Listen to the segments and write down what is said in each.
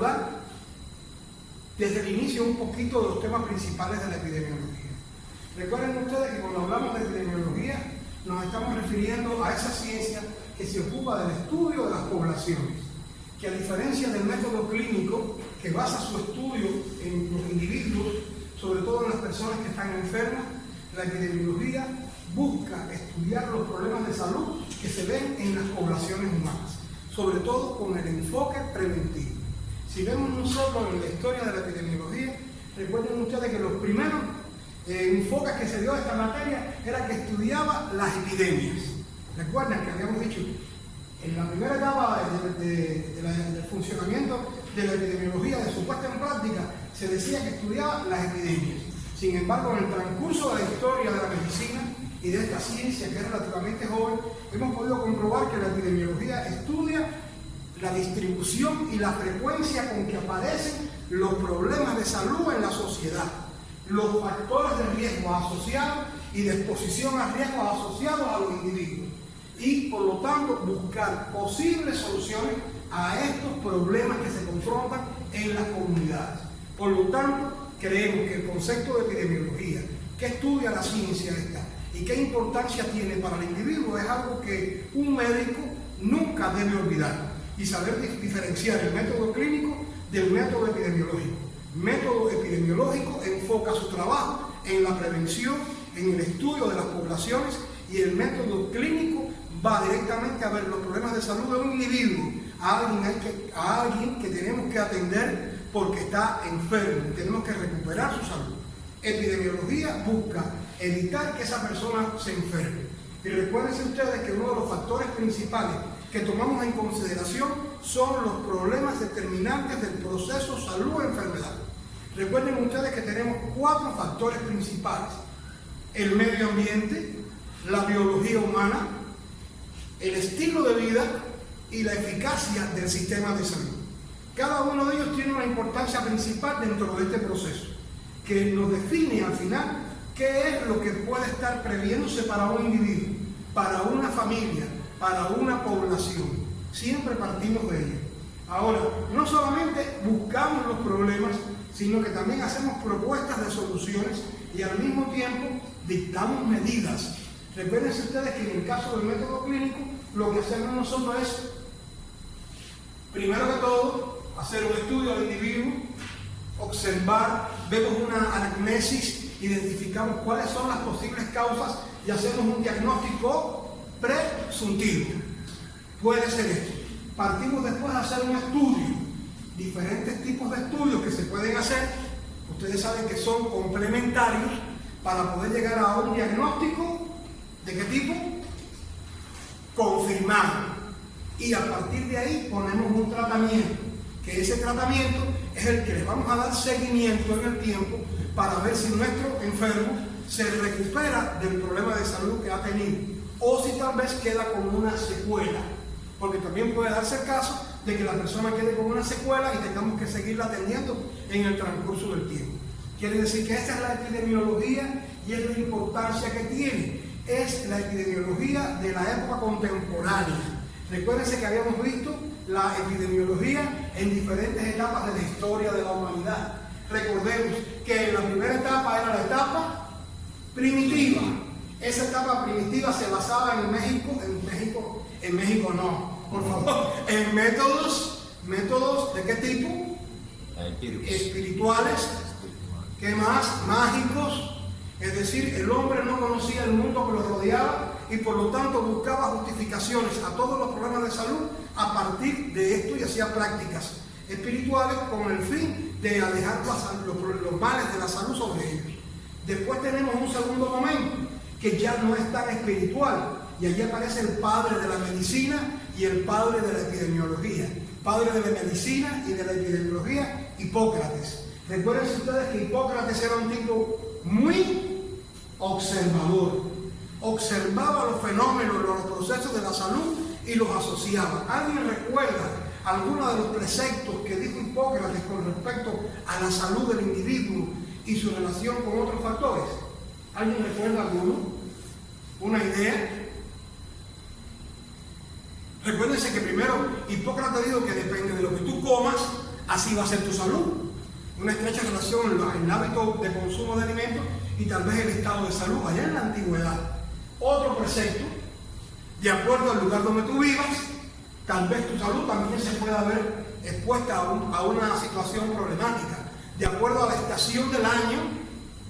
abordar desde el inicio un poquito de los temas principales de la epidemiología. Recuerden ustedes que cuando hablamos de epidemiología nos estamos refiriendo a esa ciencia que se ocupa del estudio de las poblaciones, que a diferencia del método clínico que basa su estudio en los individuos, sobre todo en las personas que están enfermas, la epidemiología busca estudiar los problemas de salud que se ven en las poblaciones humanas, sobre todo con el enfoque preventivo. Si vemos nosotros en la historia de la epidemiología, recuerden ustedes que los primeros enfoques que se dio a esta materia era que estudiaba las epidemias. Recuerden que habíamos dicho, en la primera etapa del funcionamiento de la epidemiología, de su puesta en práctica, se decía que estudiaba las epidemias. Sin embargo, en el transcurso de la historia de la medicina y de esta ciencia que es relativamente joven, hemos podido comprobar que la epidemiología estudia la distribución y la frecuencia con que aparecen los problemas de salud en la sociedad, los factores de riesgo asociados y de exposición a riesgos asociados a los individuos, y por lo tanto buscar posibles soluciones a estos problemas que se confrontan en las comunidades. Por lo tanto, creemos que el concepto de epidemiología, que estudia la ciencia esta y qué importancia tiene para el individuo, es algo que un médico nunca debe olvidar y saber diferenciar el método clínico del método epidemiológico. El método epidemiológico enfoca su trabajo en la prevención, en el estudio de las poblaciones, y el método clínico va directamente a ver los problemas de salud de un individuo, a alguien que tenemos que atender porque está enfermo, tenemos que recuperar su salud. Epidemiología busca evitar que esa persona se enferme. Y recuérdense ustedes que uno de los factores principales que tomamos en consideración son los problemas determinantes del proceso salud-enfermedad. Recuerden ustedes que tenemos 4 factores principales: el medio ambiente, la biología humana, el estilo de vida y la eficacia del sistema de salud. Cada uno de ellos tiene una importancia principal dentro de este proceso, que nos define al final qué es lo que puede estar previéndose para un individuo, para una familia, para una población. Siempre partimos de ello. Ahora, no solamente buscamos los problemas, sino que también hacemos propuestas de soluciones y al mismo tiempo dictamos medidas. Recuerden ustedes que en el caso del método clínico, lo que hacemos nosotros es, primero que todo, hacer un estudio del individuo, observar, vemos una anamnesis, identificamos cuáles son las posibles causas y hacemos un diagnóstico presuntivo. Puede ser esto. Partimos después de hacer un estudio, diferentes tipos de estudios que se pueden hacer. Ustedes saben que son complementarios para poder llegar a un diagnóstico. ¿De qué tipo? Confirmado. Y a partir de ahí ponemos un tratamiento, que ese tratamiento es el que le vamos a dar seguimiento en el tiempo para ver si nuestro enfermo se recupera del problema de salud que ha tenido, o si tal vez queda con una secuela, porque también puede darse el caso de que la persona quede con una secuela y tengamos que seguirla atendiendo en el transcurso del tiempo. Quiere decir que esta es la epidemiología y es la importancia que tiene. Es la epidemiología de la época contemporánea. Recuérdense que habíamos visto la epidemiología en diferentes etapas de la historia de la humanidad. Recordemos que la primera etapa era la etapa primitiva. Esa etapa primitiva se basaba en México no, por favor, en métodos ¿de qué tipo? Espirituales. ¿Qué más? Mágicos. Es decir, el hombre no conocía el mundo que lo rodeaba y por lo tanto buscaba justificaciones a todos los problemas de salud a partir de esto y hacía prácticas espirituales con el fin de alejar los males de la salud sobre ellos. Después tenemos un segundo momento que ya no es tan espiritual y allí aparece el padre de la medicina y el padre de la epidemiología. Padre de la medicina y de la epidemiología, Hipócrates. Recuerden ustedes que Hipócrates era un tipo muy observador. Observaba los fenómenos, los procesos de la salud y los asociaba. ¿Alguien recuerda alguno de los preceptos que dijo Hipócrates con respecto a la salud del individuo y su relación con otros factores? ¿Alguien recuerda alguno? ¿Una idea? Recuérdense que primero Hipócrates dijo que depende de lo que tú comas, así va a ser tu salud. Una estrecha relación en el hábito de consumo de alimentos y tal vez el estado de salud allá en la antigüedad. Otro precepto, de acuerdo al lugar donde tú vivas, tal vez tu salud también se pueda ver expuesta a una situación problemática. De acuerdo a la estación del año,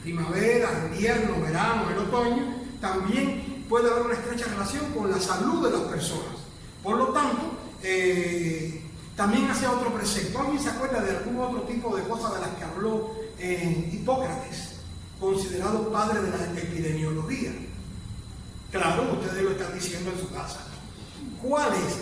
primavera, invierno, verano, el otoño, también puede haber una estrecha relación con la salud de las personas. Por lo tanto, también hace otro precepto. ¿Alguien se acuerda de algún otro tipo de cosas de las que habló Hipócrates, considerado padre de la epidemiología? Claro, ustedes lo están diciendo en su casa. ¿Cuáles?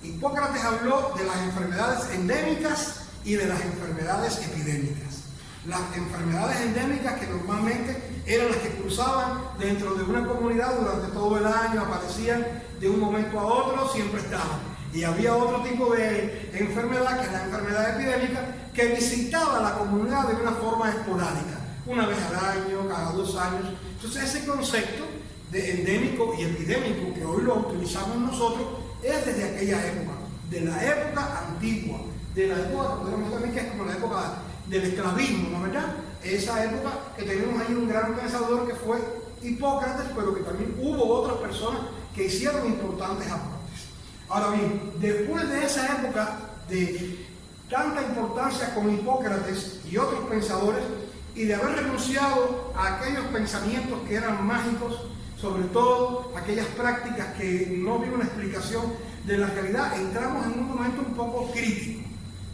Hipócrates habló de las enfermedades endémicas y de las enfermedades epidémicas. Las enfermedades endémicas, que normalmente eran las que cruzaban dentro de una comunidad durante todo el año, aparecían de un momento a otro, siempre estaban. Y había otro tipo de enfermedad, que es la enfermedad epidémica, que visitaba la comunidad de una forma esporádica, una vez al año, cada 2 años. Entonces ese concepto de endémico y epidémico que hoy lo utilizamos nosotros es desde aquella época, de la época antigua, de la época, podemos también que es como la época del esclavismo, ¿no es verdad? Esa época que tenemos ahí un gran pensador que fue Hipócrates, pero que también hubo otras personas que hicieron importantes aportes. Ahora bien, después de esa época de tanta importancia con Hipócrates y otros pensadores, y de haber renunciado a aquellos pensamientos que eran mágicos, sobre todo aquellas prácticas que no vieron una explicación de la realidad, entramos en un momento un poco crítico.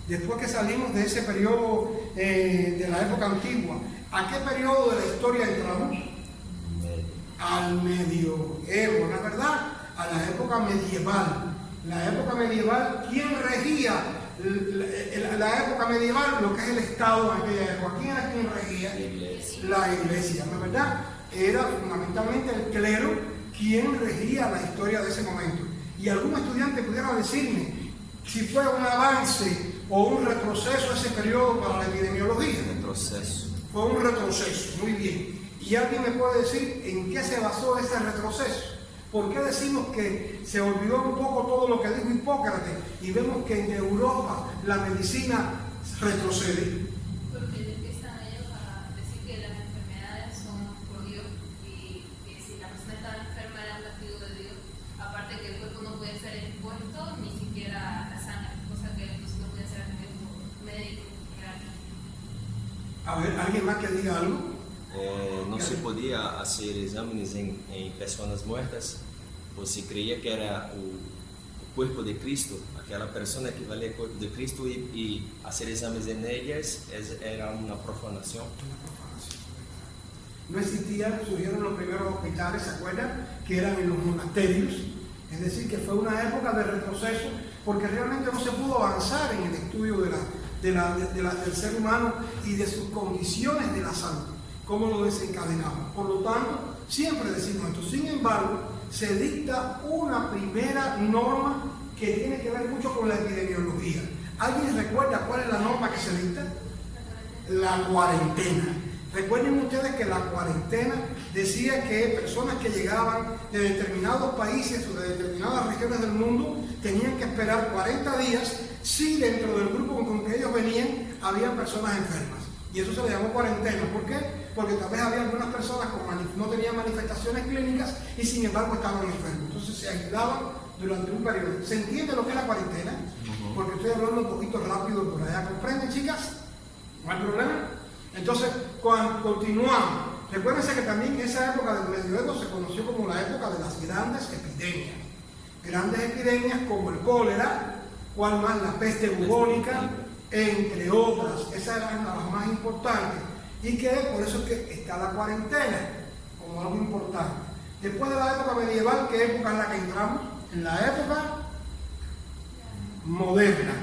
Después que salimos de ese periodo de la época antigua, ¿a qué periodo de la historia entramos? Al medioevo, ¿no es verdad? A la época medieval. La época medieval, ¿quién regía la época medieval? Lo que es el Estado en aquella época. ¿Quién era quien regía? La Iglesia, ¿no es verdad? Era fundamentalmente el clero quien regía la historia de ese momento. Y algún estudiante pudiera decirme si fue un avance o un retroceso ese periodo para la epidemiología. Retroceso. Fue un retroceso, muy bien. ¿Y alguien me puede decir en qué se basó ese retroceso? ¿Por qué decimos que se olvidó un poco todo lo que dijo Hipócrates y vemos que en Europa la medicina retrocede? Porque empiezan ellos a decir que las enfermedades son por Dios y que si la persona está enferma era un castigo de Dios. Aparte que el cuerpo no puede ser expuesto ni siquiera la sangre, cosa que no puede ser a nivel médico. A ver, ¿alguien más que diga algo? Não se podia fazer exames em pessoas mortas, pois se creia que era o corpo de Cristo, aquela pessoa que valia o corpo de Cristo, e fazer exames en ellas era uma profanação. No existían, surgieron los primeros hospitales, ¿se acuerdan? Que eran en los monasterios. Es decir, que fue una época de retroceso, porque realmente no se pudo avanzar en el estudio del ser humano y de sus condiciones de la salud, cómo lo desencadenamos. Por lo tanto, siempre decimos esto. Sin embargo, se dicta una primera norma que tiene que ver mucho con la epidemiología. ¿Alguien recuerda cuál es la norma que se dicta? La cuarentena. Recuerden ustedes que la cuarentena decía que personas que llegaban de determinados países o de determinadas regiones del mundo tenían que esperar 40 días si dentro del grupo con que ellos venían había personas enfermas. Y eso se le llamó cuarentena. ¿Por qué? Porque tal vez había algunas personas que no tenían manifestaciones clínicas y sin embargo estaban enfermos. Entonces se aislaban durante un periodo. ¿Se entiende lo que es la cuarentena? Porque estoy hablando un poquito rápido por allá. ¿Comprenden, chicas? ¿No hay problema? Entonces, cuando continuamos, recuérdense que también esa época del medioevo se conoció como la época de las grandes epidemias. Grandes epidemias como el cólera, cual más la peste bubónica, entre otras. Esas eran las más importantes. Y que por eso es que está la cuarentena como algo importante. Después de la época medieval, ¿qué época es la que entramos? En la época moderna.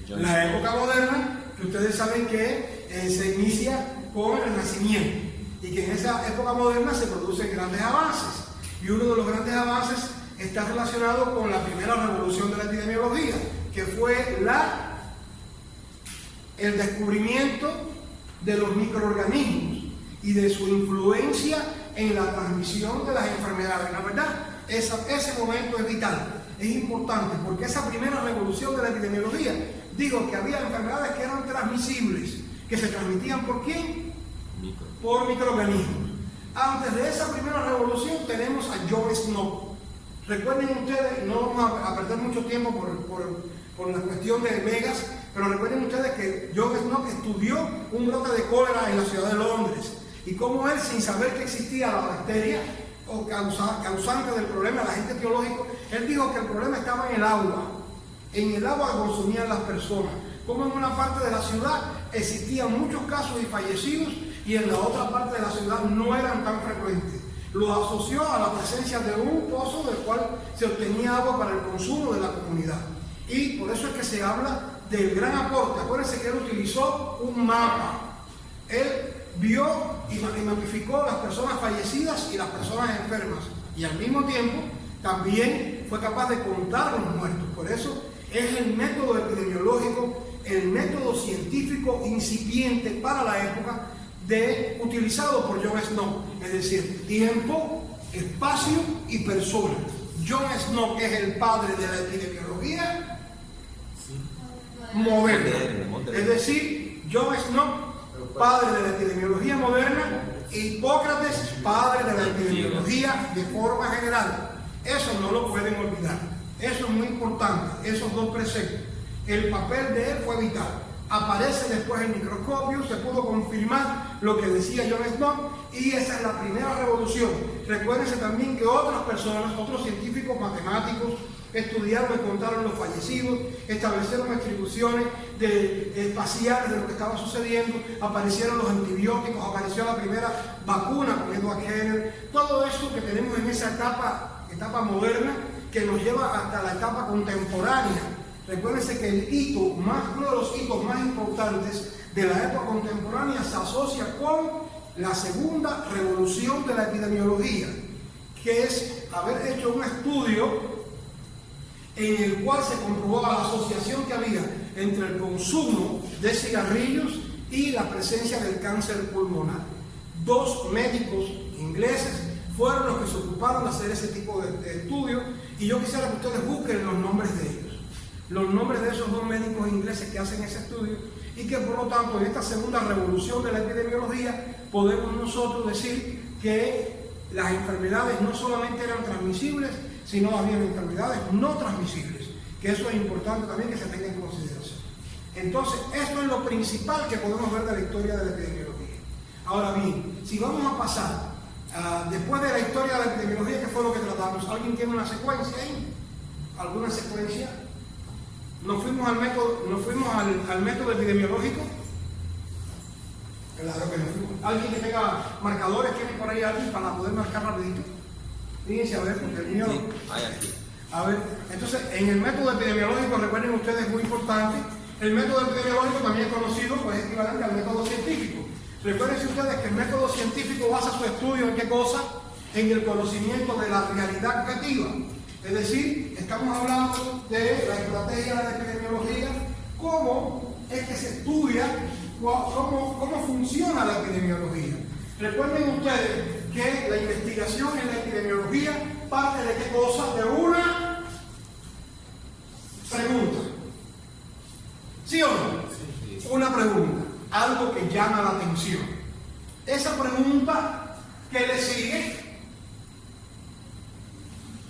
La época moderna, que ustedes saben que se inicia con el Renacimiento y que en esa época moderna se producen grandes avances. Y uno de los grandes avances está relacionado con la primera revolución de la epidemiología, que fue el descubrimiento de los microorganismos y de su influencia en la transmisión de las enfermedades. La verdad, ese momento es vital. es importante porque esa primera revolución de la epidemiología dijo que había enfermedades que eran transmisibles, que se transmitían ¿por quién? Por microorganismos. Antes de esa primera revolución tenemos a John Snow. Recuerden ustedes, no vamos a perder mucho tiempo por la cuestión de megas, pero recuerden ustedes que John Snow estudió un brote de cólera en la ciudad de Londres y cómo él, sin saber que existía la bacteria o causante del problema, el agente etiológico, él dijo que el problema estaba en el agua que consumían las personas, como en una parte de la ciudad existían muchos casos y fallecidos y en la otra parte de la ciudad no eran tan frecuentes. Lo asoció a la presencia de un pozo del cual se obtenía agua para el consumo de la comunidad. Y por eso es que se habla del gran aporte. Acuérdense que él utilizó un mapa. Él vio y magnificó las personas fallecidas y las personas enfermas. Y al mismo tiempo también fue capaz de contar los muertos. Por eso es el método epidemiológico, el método científico incipiente para la época utilizado por John Snow, es decir, tiempo, espacio y persona. John Snow es el padre de la epidemiología moderna. Es decir, John Snow, padre de la epidemiología moderna, e Hipócrates, padre de la epidemiología de forma general. Eso no lo pueden olvidar. Eso es muy importante, esos dos preceptos. El papel de él fue vital. Aparece después el microscopio, se pudo confirmar lo que decía John Snow y esa es la primera revolución. Recuérdense también que otras personas, otros científicos matemáticos, estudiaron y contaron los fallecidos, establecieron distribuciones espaciales de lo que estaba sucediendo, aparecieron los antibióticos, apareció la primera vacuna con Edward Jenner, todo eso que tenemos en esa etapa moderna que nos lleva hasta la etapa contemporánea. Recuérdense que uno de los hitos más importantes de la época contemporánea se asocia con la segunda revolución de la epidemiología, que es haber hecho un estudio en el cual se comprobó la asociación que había entre el consumo de cigarrillos y la presencia del cáncer pulmonar. Dos médicos ingleses fueron los que se ocuparon de hacer ese tipo de estudios y yo quisiera que ustedes busquen los nombres de ellos. Los nombres de esos dos médicos ingleses que hacen ese estudio y que por lo tanto en esta segunda revolución de la epidemiología podemos nosotros decir que las enfermedades no solamente eran transmisibles, sino había enfermedades no transmisibles, que eso es importante también que se tenga en consideración. Entonces, esto es lo principal que podemos ver de la historia de la epidemiología. Ahora bien, si vamos a pasar después de la historia de la epidemiología, ¿qué fue lo que tratamos? ¿Alguien tiene una secuencia ahí? ¿Alguna secuencia? Nos fuimos al método epidemiológico. Claro que nos fuimos. Alguien que tenga marcadores, tiene por ahí alguien para poder marcar rapidito. Fíjense a ver, porque el mío. A ver, entonces en el método epidemiológico, recuerden ustedes, muy importante, el método epidemiológico también es conocido, pues es equivalente al método científico. Recuerden ustedes que el método científico basa su estudio en qué cosa? En el conocimiento de la realidad objetiva. Es decir, estamos hablando de la estrategia de la epidemiología, cómo es que se estudia, cómo funciona la epidemiología. Recuerden ustedes que la investigación en la epidemiología parte de qué cosa? De una pregunta. ¿Sí o no? Sí. Una pregunta, algo que llama la atención. Esa pregunta, ¿qué le sigue?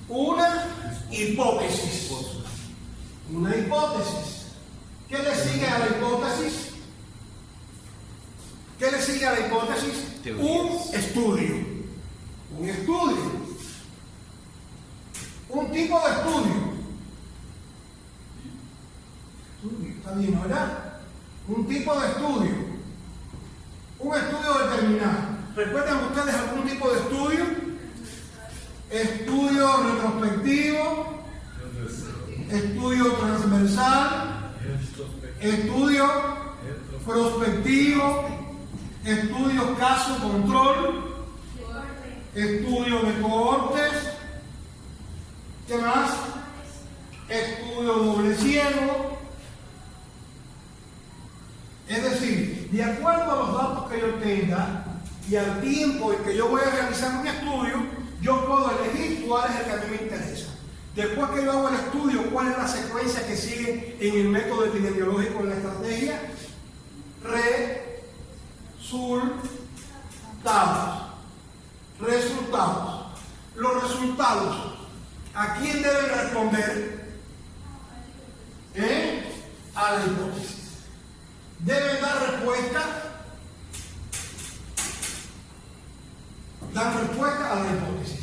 Una hipótesis. Una hipótesis. ¿Qué le sigue a la hipótesis? ¿Qué le sigue a la hipótesis? Un estudio. Un estudio. Un tipo de estudio. Está bien, ¿verdad? Un tipo de estudio. Un estudio determinado. ¿Recuerdan ustedes algún tipo de estudio? Estudio retrospectivo, estudio transversal, estudio prospectivo, estudio caso-control, estudio de cohortes, ¿qué más? Estudio doble ciego. Es decir, de acuerdo a los datos que yo tenga y al tiempo en que yo voy a realizar un estudio, yo puedo elegir cuál es el que a mí me interesa. Después que yo hago el estudio, ¿cuál es la secuencia que sigue en el método epidemiológico en la estrategia? Resultados. Los resultados, ¿a quién deben responder? A la hipótesis. Deben dar respuesta a la hipótesis.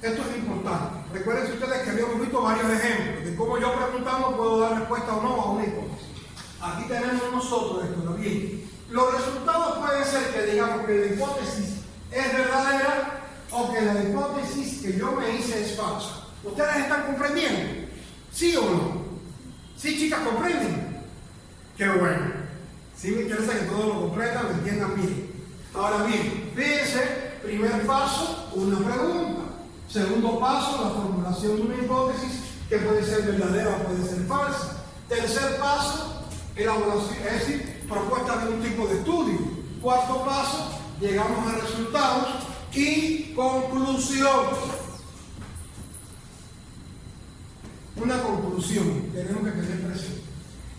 Esto es importante. Recuerden ustedes que habíamos visto varios ejemplos de cómo yo preguntando puedo dar respuesta o no a una hipótesis. Aquí tenemos nosotros esto también. Los resultados pueden ser que digamos que la hipótesis es verdadera o que la hipótesis que yo me hice es falsa. ¿Ustedes están comprendiendo? ¿Sí o no? ¿Sí, chicas, comprenden? ¡Qué bueno! Sí me interesa que todos lo comprendan, lo entiendan bien. Ahora bien, fíjense, primer paso, una pregunta. Segundo paso, la formulación de una hipótesis que puede ser verdadera o puede ser falsa. Tercer paso, elaboración, es decir, propuesta de un tipo de estudio. Cuarto paso, llegamos a resultados y conclusión. Una conclusión, tenemos que tener presente.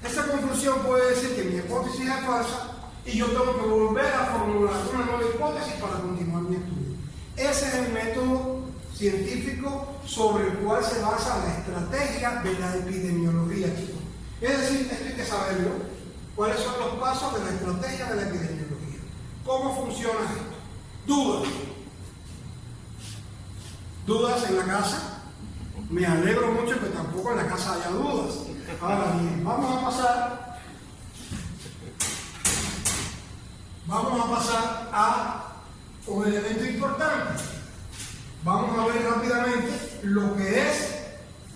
Esa conclusión puede decir que mi hipótesis es falsa y yo tengo que volver a formular una nueva hipótesis para continuar mi estudio. Ese es el método científico sobre el cual se basa la estrategia de la epidemiología, chicos. Es decir, esto hay que saberlo. ¿Cuáles son los pasos de la estrategia de la epidemiología? ¿Cómo funciona esto? Dudas. ¿Dudas en la casa? Me alegro mucho que tampoco en la casa haya dudas. Ahora bien, vamos a pasar a un elemento importante. Vamos a ver rápidamente lo que es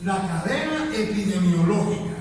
la cadena epidemiológica.